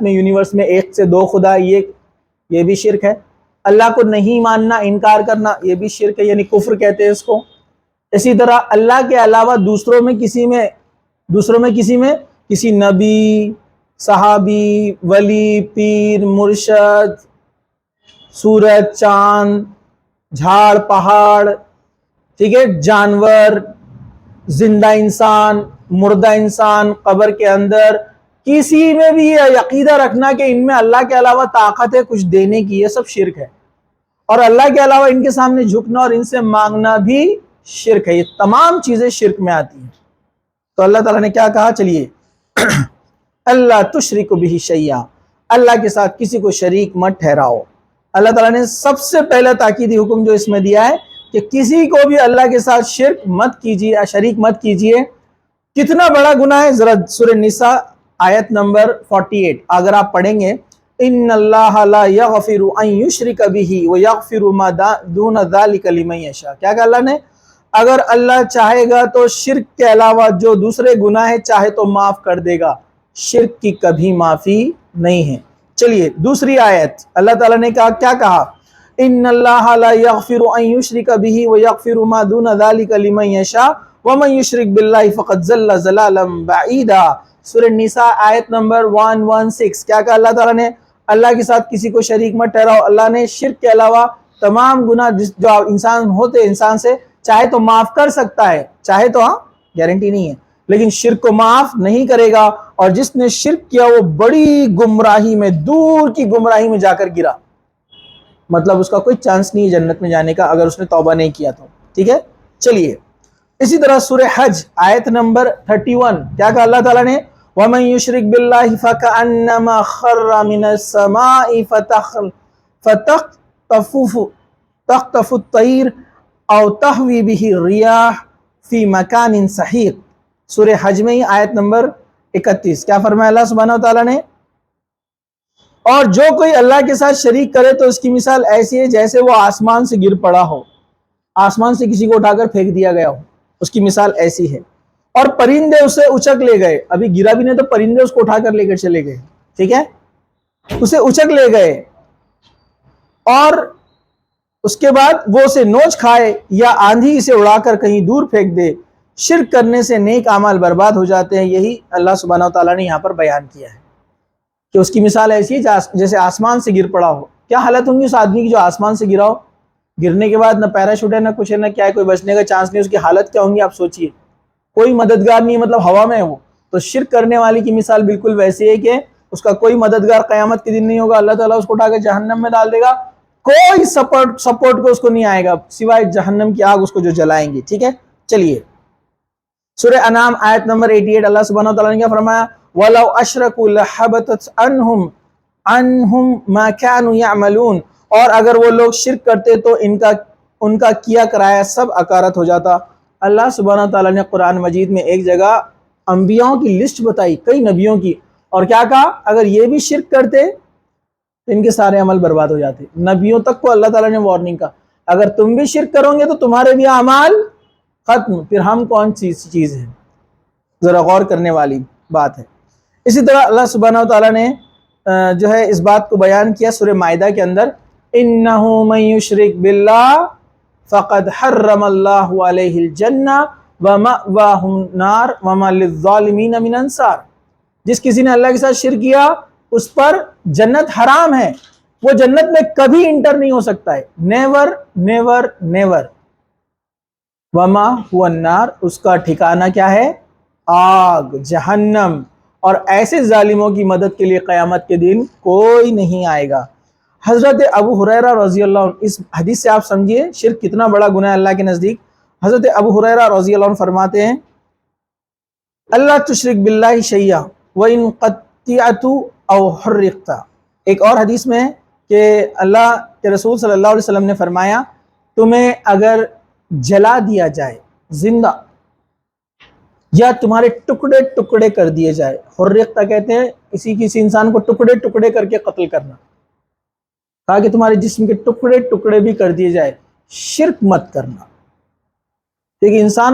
میں یونیورس میں ایک سے دو خدا، یہ بھی شرک ہے۔ اللہ کو نہیں ماننا، انکار کرنا، یہ بھی شرک ہے، یعنی کفر کہتے ہیں اس کو۔ اسی طرح اللہ کے علاوہ دوسروں میں کسی نبی، صحابی، ولی، پیر، مرشد، سورج، چاند، جھاڑ، پہاڑ، ٹھیک ہے، جانور، زندہ انسان، مردہ انسان، قبر کے اندر، کسی میں بھی یہ عقیدہ رکھنا کہ ان میں اللہ کے علاوہ طاقت ہے کچھ دینے کی، یہ سب شرک ہے۔ اور اللہ کے علاوہ ان کے سامنے جھکنا اور ان سے مانگنا بھی شرک ہے۔ یہ تمام چیزیں شرک میں آتی ہیں۔ تو اللہ تعالیٰ نے کیا کہا؟ چلیے، اللہ تشرک بہ شیئا، اللہ کے ساتھ کسی کو شریک مت ٹھہراؤ۔ اللہ تعالیٰ نے سب سے پہلا تاکیدی حکم جو اس میں دیا ہے کہ کسی کو بھی اللہ کے ساتھ شرک مت کیجیے، شریک مت کیجیے۔ کتنا بڑا گناہ ہے؟ ذرا سورہ نساء آیت نمبر 48 اگر آپ پڑھیں گے، ان اللہ لا یغفر ان یشرک بہ ویغفر ما دون ذلک لمن یشاء۔ کیا کہا اللہ نے؟ اگر اللہ چاہے گا تو شرک کے علاوہ جو دوسرے گناہ ہیں چاہے تو معاف کر دے گا، شرک کی کبھی معافی نہیں ہے۔ چلیے دوسری آیت، اللہ تعالیٰ نے کیا کہا؟ ان اللہ لا یغفر ان یشرک بہ ویغفر ما دون ذلک لمن یشاء ومن یشرک باللہ فقد ضل ضلالا بعیدا۔ سورہ نساء آیت نمبر 116۔ کیا کہا اللہ تعالیٰ نے؟ اللہ کے ساتھ کسی کو شریک مت ٹھہراؤ۔ اللہ نے شرک کے علاوہ تمام گناہ جو انسان ہوتے انسان سے چاہے تو معاف کر سکتا ہے، چاہے تو، ہاں گارنٹی نہیں ہے، لیکن شرک کو معاف نہیں کرے گا۔ اور جس نے شرک کیا وہ بڑی گمراہی میں، دور کی گمراہی میں جا کر گرا، مطلب اس کا کوئی چانس نہیں ہے جنت میں جانے کا اگر اس نے توبہ نہیں کیا تو، ٹھیک ہے۔ چلیے اسی طرح سورہ حج آیت نمبر 31، کیا کہا اللہ تعالیٰ نے؟ وَمَن يُشْرِكْ بِاللَّهِ فَكَأَنَّمَا خَرَّ مِنَ السَّمَاءِ فَتَخْطَفُهُ الطَّيْرُ أَوْ تَهْوِي بِهِ الرِّيَاحُ فِي مَكَانٍ سَحِيقٍ۔ سورہ حج میں ہی آیت نمبر 31، کیا فرمایا اللہ سبحانہ وتعالیٰ نے؟ اور جو کوئی اللہ کے ساتھ شریک کرے تو اس کی مثال ایسی ہے جیسے وہ آسمان سے گر پڑا ہو، آسمان سے کسی کو اٹھا کر پھینک دیا گیا ہو، اس کی مثال ایسی ہے۔ اور پرندے اسے اچک لے گئے، ابھی گرا بھی نہیں تو پرندے اس کو اٹھا کر لے کر چلے گئے، ٹھیک ہے، اسے اچک لے گئے، اور اس کے بعد وہ اسے نوچ کھائے یا آندھی اسے اڑا کر کہیں دور پھینک دے۔ شرک کرنے سے نیک اعمال برباد ہو جاتے ہیں، یہی اللہ سبحانہ وتعالیٰ نے یہاں پر بیان کیا ہے کہ اس کی مثال ایسی ہے جیسے آسمان سے گر پڑا ہو۔ کیا حالت ہوں گی اس آدمی کی جو آسمان سے گرا ہو؟ گرنے کے بعد نہ پیراشوٹ ہے، نہ کچھ ہے، نہ کیا ہے، کوئی بچنے کا چانس نہیں، اس کی حالت کیا ہوں گی آپ سوچئے۔ کوئی مددگار نہیں، مطلب ہوا میں ہے وہ۔ تو شرک کرنے والی کی مثال بالکل ویسی ہے کہ اس کا کوئی مددگار قیامت کے دن نہیں ہوگا، اللہ تعالیٰ اس کو اٹھا کے جہنم میں ڈال دے گا، کوئی سپورٹ کو اس کو نہیں آئے گا سوائے جہنم کی آگ اس کو جو جلائیں گی، ٹھیک ہے۔ چلیے سورہ انعام آیت نمبر 88، اللہ سبحانہ وتعالیٰ نے کیا فرمایا؟ وَلَوْ أَشْرَكُوا لَحَبَطَتْ عَنْهُمْ مَا كَانُوا يَعْمَلُونَ، اور اگر وہ لوگ شرک کرتے تو ان کا کیا کرایا سب اکارت ہو جاتا۔ اللہ سبحانہ وتعالیٰ نے قرآن مجید میں ایک جگہ انبیاءوں کی لسٹ بتائی، کئی نبیوں کی، اور کیا کہا؟ اگر یہ بھی شرک کرتے تو ان کے سارے عمل برباد ہو جاتے۔ نبیوں تک کو اللہ تعالیٰ نے وارننگ کا، اگر تم بھی شرک کرو گے تو تمہارے بھی اعمال ختم، پھر ہم کون سی چیز ہے؟ ذرا غور کرنے والی بات ہے۔ اسی طرح اللہ سبحانہ وتعالیٰ نے جو ہے اس بات کو بیان کیا سورہ مائدہ کے اندر، اِنَّهُ مَن يُشْرِكْ بِاللَّهِ فَقَدْ حَرَّمَ اللَّهُ عَلَيْهِ الْجَنَّةَ وَمَأْوَاهُ النَّارُ وَمَا لِلظَّالِمِينَ مِنْ أَنصَارٍ۔ جس کسی نے اللہ کے ساتھ شرک کیا اس پر جنت حرام ہے، وہ جنت میں کبھی انٹر نہیں ہو سکتا ہے، نیور نیور نیور۔ وَمَا هُوَ النَّارُ، اس کا ٹھکانہ کیا ہے؟ آگ، جہنم۔ اور ایسے ظالموں کی مدد کے لیے قیامت کے دن کوئی نہیں آئے گا۔ حضرت ابو ہریرہ رضی اللہ عنہ، اس حدیث سے آپ سمجھیے شرک کتنا بڑا گناہ ہے اللہ کے نزدیک۔ حضرت ابو ہریرہ رضی اللہ عنہ فرماتے ہیں، اللہ تشرک باللہ شیئا وَإِن قَطِعْتُ أَوْ حُرِّقْتَ۔ ایک اور حدیث میں کہ اللہ کے رسول صلی اللہ علیہ وسلم نے فرمایا، تمہیں اگر جلا دیا جائے زندہ یا تمہارے ٹکڑے ٹکڑے کر دیے جائے، حرقتا کہتے ہیں کسی انسان کو ٹکڑے ٹکڑے کر کے قتل کرنا، کہا کہ تمہارے جسم کے ٹکڑے ٹکڑے بھی کر دیے جائے، شرک مت کرنا، کیونکہ انسان